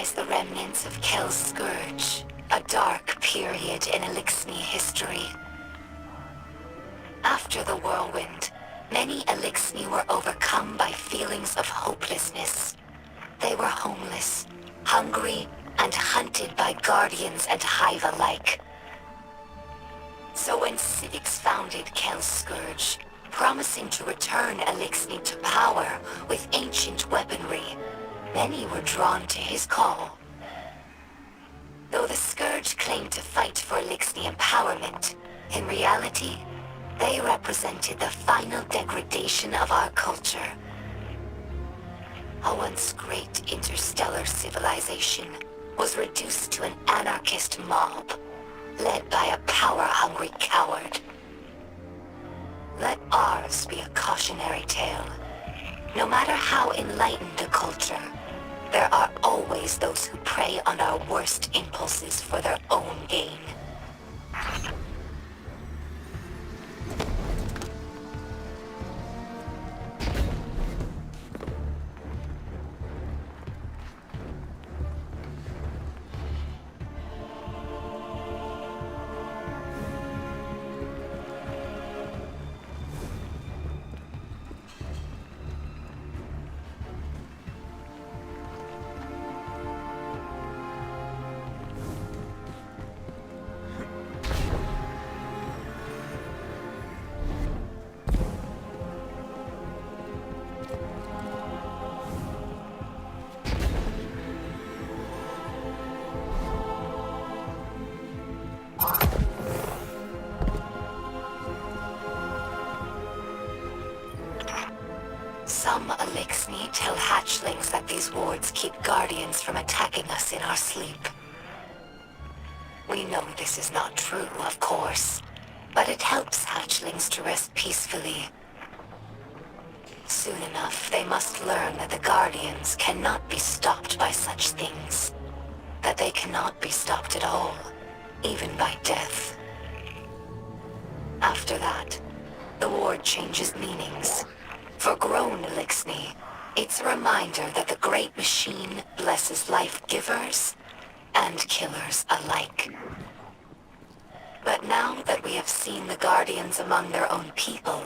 lies the remnants of Kel's scourge, a dark period in Elixni history. After the whirlwind, many Elixni were overcome by feelings of hopelessness. They were homeless, hungry, and hunted by guardians and hive alike. So when Civics founded Kel's scourge, promising to return Elixni to power with ancient weaponry, many were drawn to his call. Though the Scourge claimed to fight for Elixni empowerment, in reality, they represented the final degradation of our culture. A once great interstellar civilization was reduced to an anarchist mob, led by a power-hungry coward. Let ours be a cautionary tale. No matter how enlightened a culture, there are always those who prey on our worst impulses for their own gain. Some Elixni tell hatchlings that these wards keep guardians from attacking us in our sleep. We know this is not true, of course, but it helps hatchlings to rest peacefully. Soon enough, they must learn that the guardians cannot be stopped by such things. That they cannot be stopped at all, even by death. After that, the ward changes meanings. For grown Elixni, it's a reminder that the Great Machine blesses life givers and killers alike. But now that we have seen the Guardians among their own people,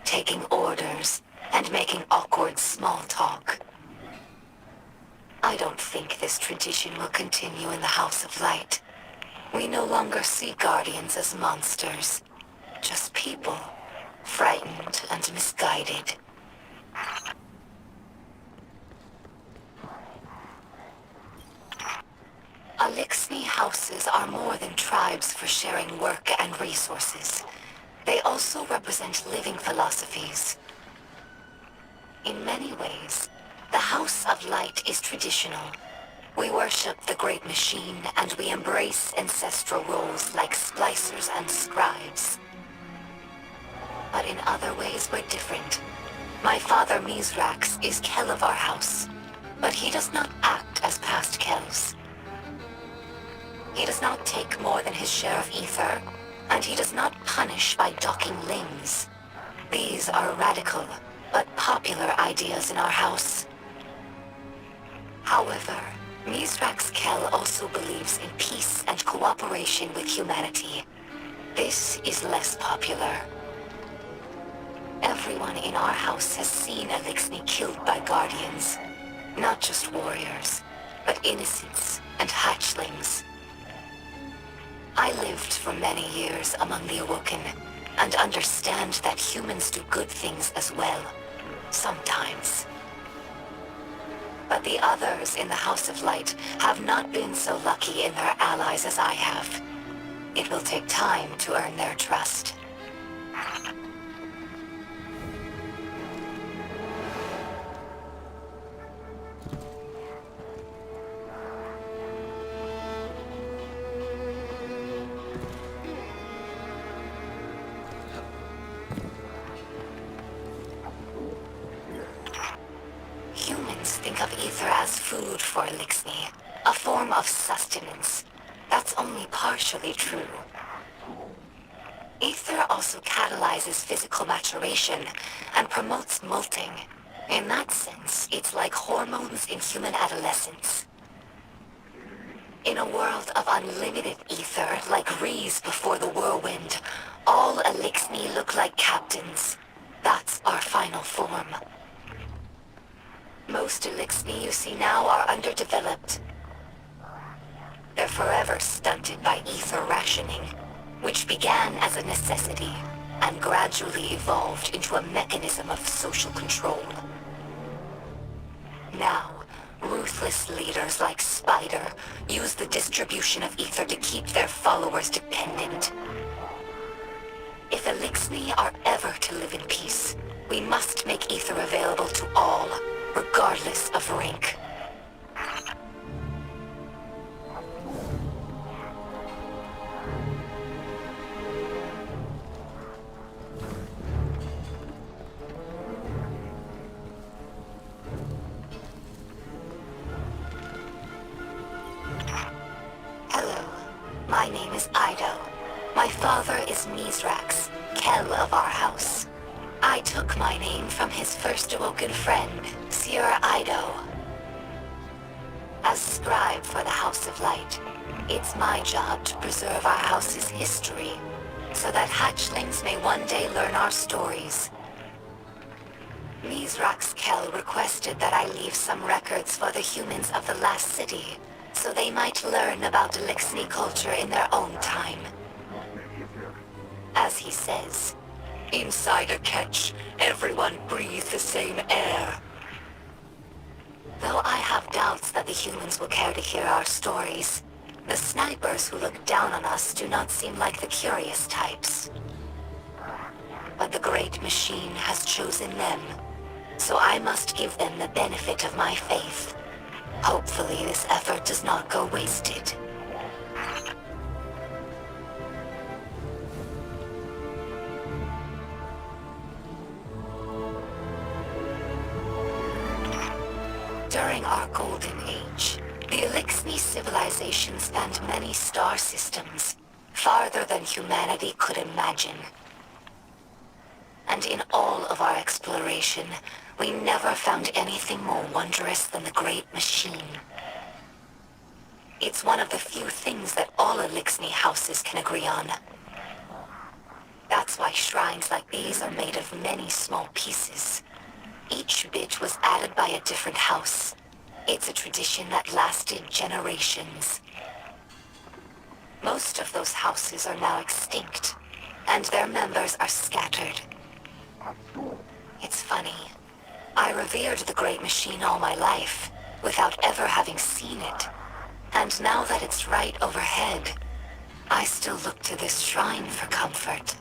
taking orders and making awkward small talk, I don't think this tradition will continue in the House of Light. We no longer see Guardians as monsters, just people. Frightened and misguided. Elixni houses are more than tribes for sharing work and resources. They also represent living philosophies. In many ways, the House of Light is traditional. We worship the Great Machine and we embrace ancestral roles like splicers and scribes. But in other ways we're different. My father Mizrax is Kel of our house, but he does not act as past Kels. He does not take more than his share of ether, and he does not punish by docking limbs. These are radical, but popular ideas in our house. However, Mizrax Kel also believes in peace and cooperation with humanity. This is less popular. Everyone in our house has seen Elixni killed by guardians. Not just warriors, but innocents and hatchlings. I lived for many years among the Awoken, and understand that humans do good things as well. Sometimes. But the others in the House of Light have not been so lucky in their allies as I have. It will take time to earn their trust. Humans think of ether as food for Elixni, a form of sustenance. That's only partially true. Ether also catalyzes physical maturation and promotes molting. In that sense, it's like hormones in human adolescence. In a world of unlimited ether, like Rees before the whirlwind, all Elixni look like captains. That's our final form. Most Elixni you see now are underdeveloped. They're forever stunted by ether rationing, which began as a necessity and gradually evolved into a mechanism of social control. Now, ruthless leaders like Spider use the distribution of ether to keep their followers dependent. If Elixni are ever to live in peace, we must make ether available to all, regardless of rank. Hello, my name is Ido. My father is Mizrax, Kel of our house. I took my name from his first awoken friend, Sir Ido. As scribe for the House of Light, it's my job to preserve our house's history, so that hatchlings may one day learn our stories. Mizrax Kel requested that I leave some records for the humans of the last city, so they might learn about Elixni culture in their own time. As he says, inside a catch, everyone breathes the same air. Though I have doubts that the humans will care to hear our stories, the snipers who look down on us do not seem like the curious types. But the Great Machine has chosen them, so I must give them the benefit of my faith. Hopefully this effort does not go wasted. During our Golden Age, the Elixni civilization spanned many star systems, farther than humanity could imagine. And in all of our exploration, we never found anything more wondrous than the Great Machine. It's one of the few things that all Elixni houses can agree on. That's why shrines like these are made of many small pieces. Each bit was added by a different house. It's a tradition that lasted generations. Most of those houses are now extinct, and their members are scattered. It's funny. I revered the Great Machine all my life, without ever having seen it. And now that it's right overhead, I still look to this shrine for comfort.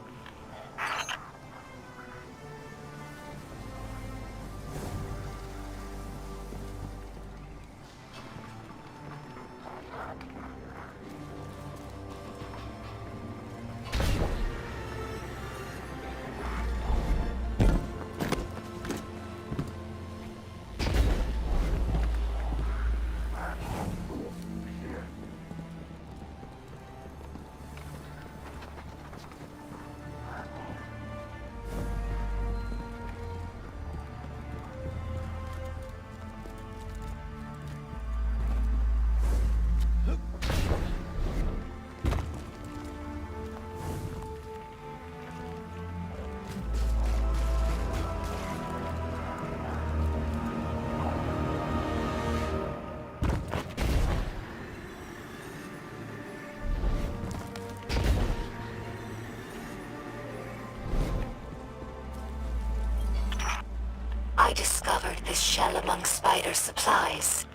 I discovered this shell among Spider's supplies.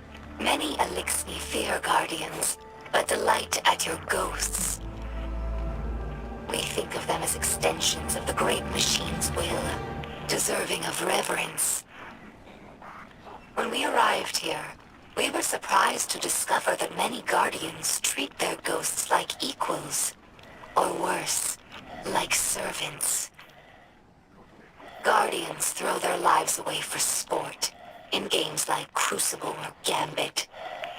Many Elixni fear guardians, but delight at your ghosts. We think of them as extensions of the Great Machine's will, deserving of reverence. When we arrived here, we were surprised to discover that many guardians treat their ghosts like equals, or worse, like servants. Guardians throw their lives away for sport, in games like Crucible or Gambit,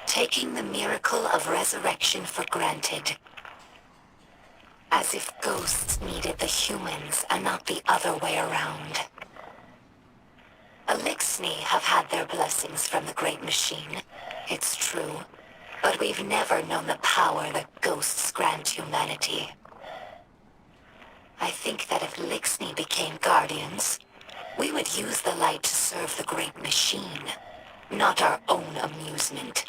taking the miracle of resurrection for granted. As if ghosts needed the humans and not the other way around. Elixni have had their blessings from the Great Machine, it's true, But we've never known the power that ghosts grant humanity. I think that if Lixney became guardians, we would use the light to serve the great machine, not our own amusement.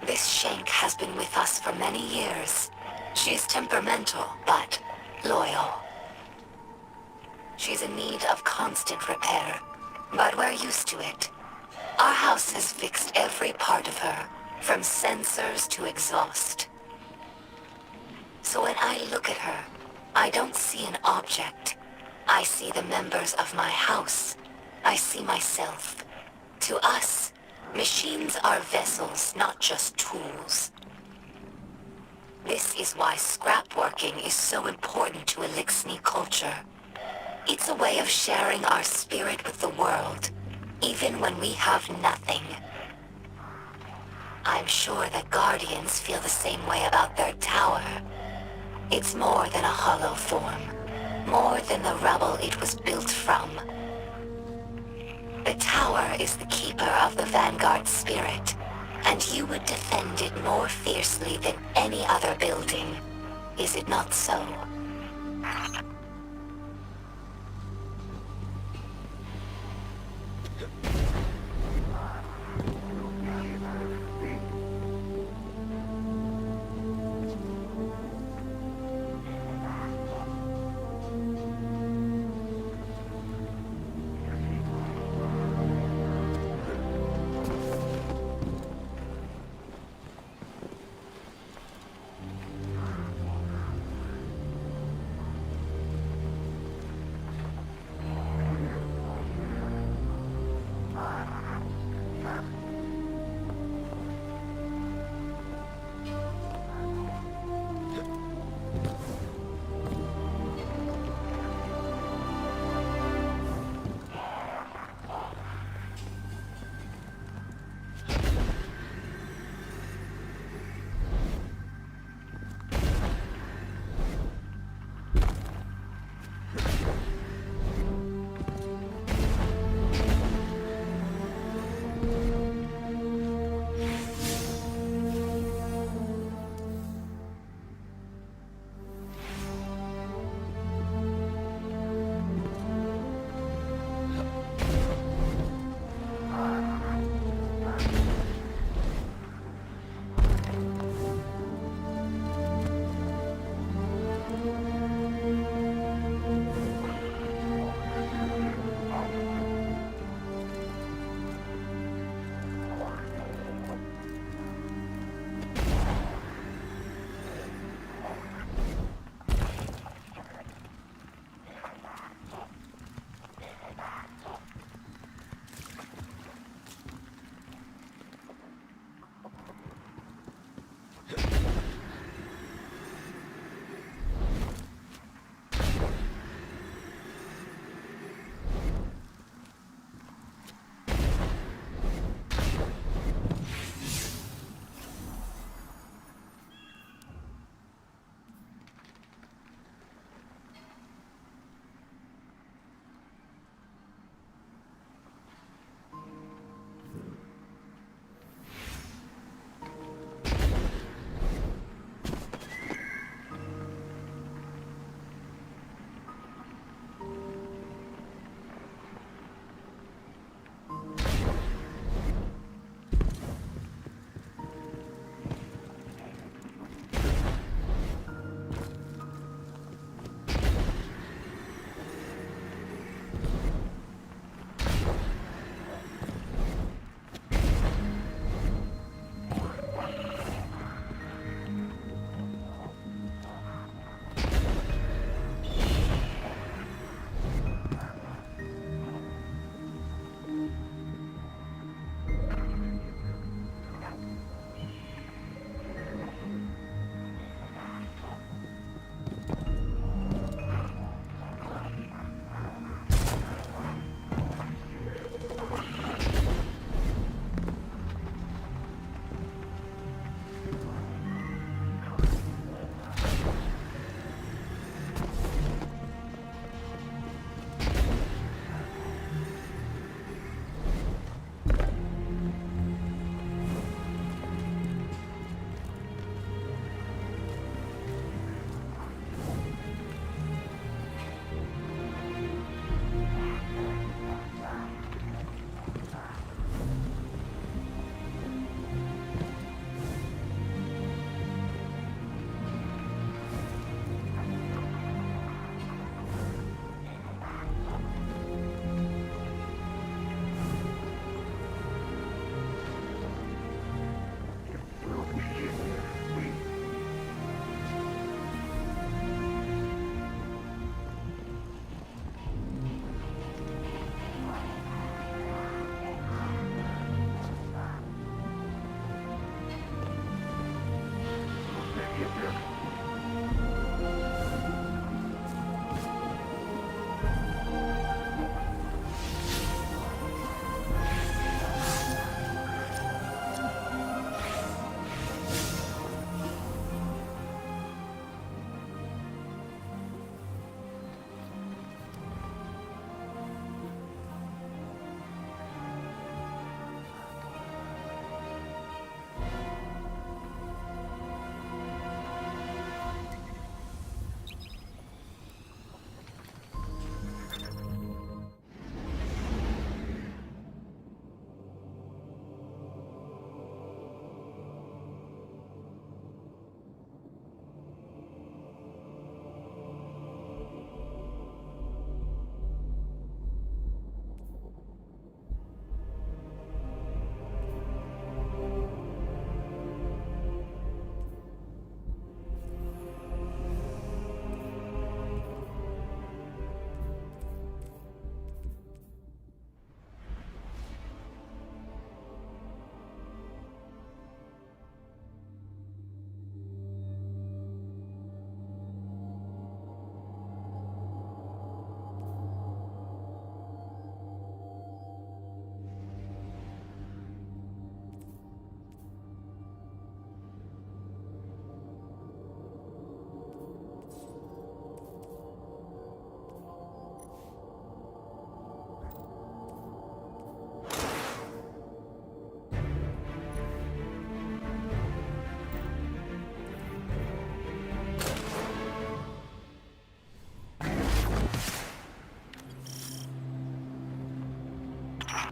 This Shank has been with us for many years. She's temperamental, but loyal. She's in need of constant repair, but we're used to it. Our house has fixed every part of her, from sensors to exhaust. So when I look at her, I don't see an object. I see the members of my house. I see myself. To us, machines are vessels, not just tools. This is why scrapworking is so important to Elixni culture. It's a way of sharing our spirit with the world, even when we have nothing. I'm sure that Guardians feel the same way about their tower. It's more than a hollow form, more than the rubble it was built from. The tower is the keeper of the Vanguard spirit, and you would defend it more fiercely than any other building. Is it not so?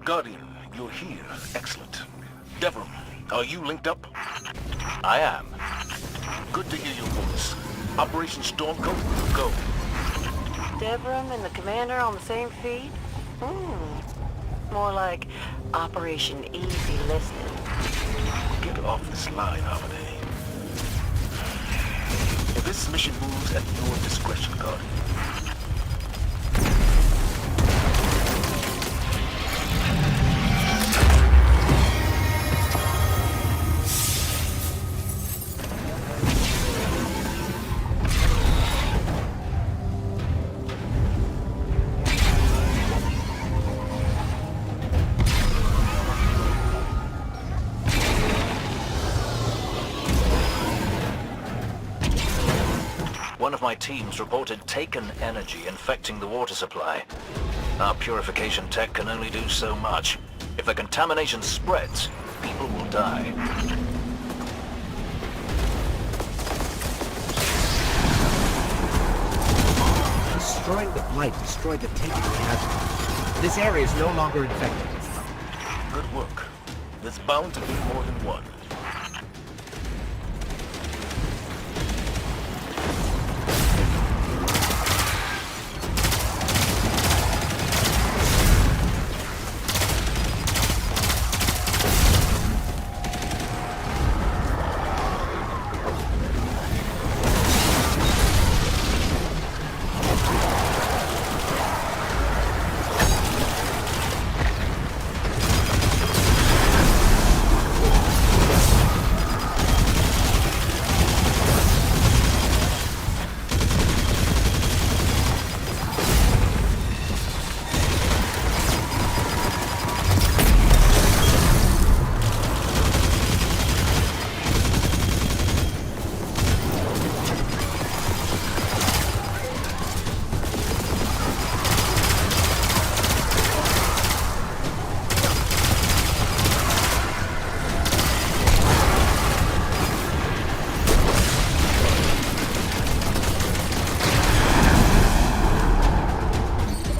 Guardian, you're here. Excellent. Devram, are you linked up? I am. Good to hear your voice. Operation Stormcoat, go. Devram and the commander on the same feed? More like Operation Easy Listening. Get off this line, Holiday. This mission moves at your discretion, Guardian. One of my teams reported taken energy infecting the water supply. Our purification tech can only do so much. If the contamination spreads, people will die. Destroying the blight destroyed the taking we had. This area is no longer infected. Good work. There's bound to be more than one.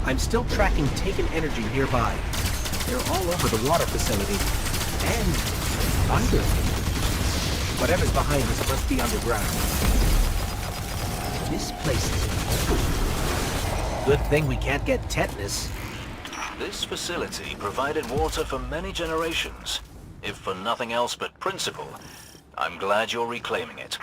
I'm still tracking taken energy nearby. They're all over the water facility. And under. Whatever's behind us must be underground. This place is good thing we can't get tetanus. This facility provided water for many generations. If for nothing else but principle, I'm glad you're reclaiming it.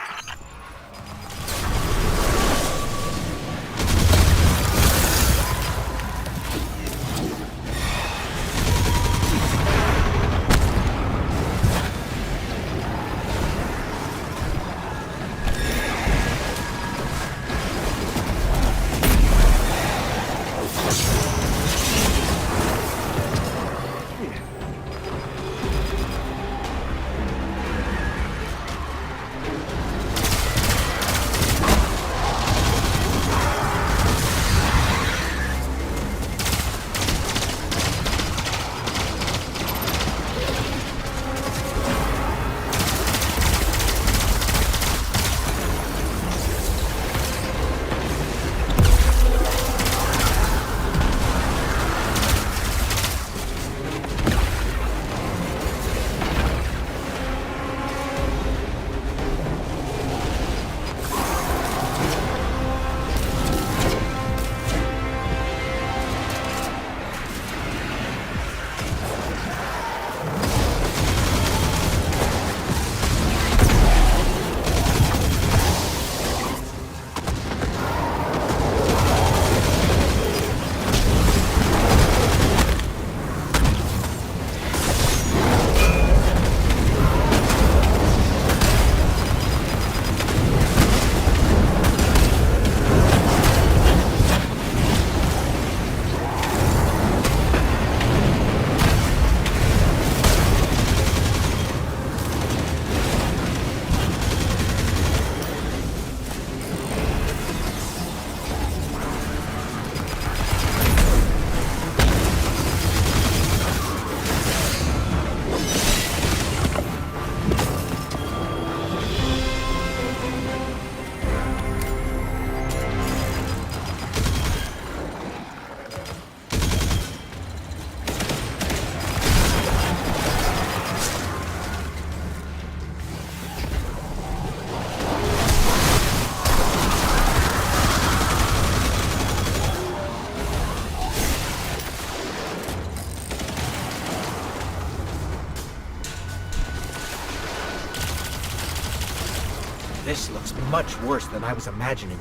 This looks much worse than I was imagining.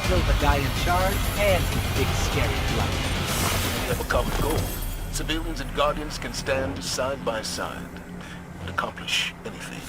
Kill the guy in charge and his big scary bluff. They've a common goal. Civilians and Guardians can stand side by side and accomplish anything.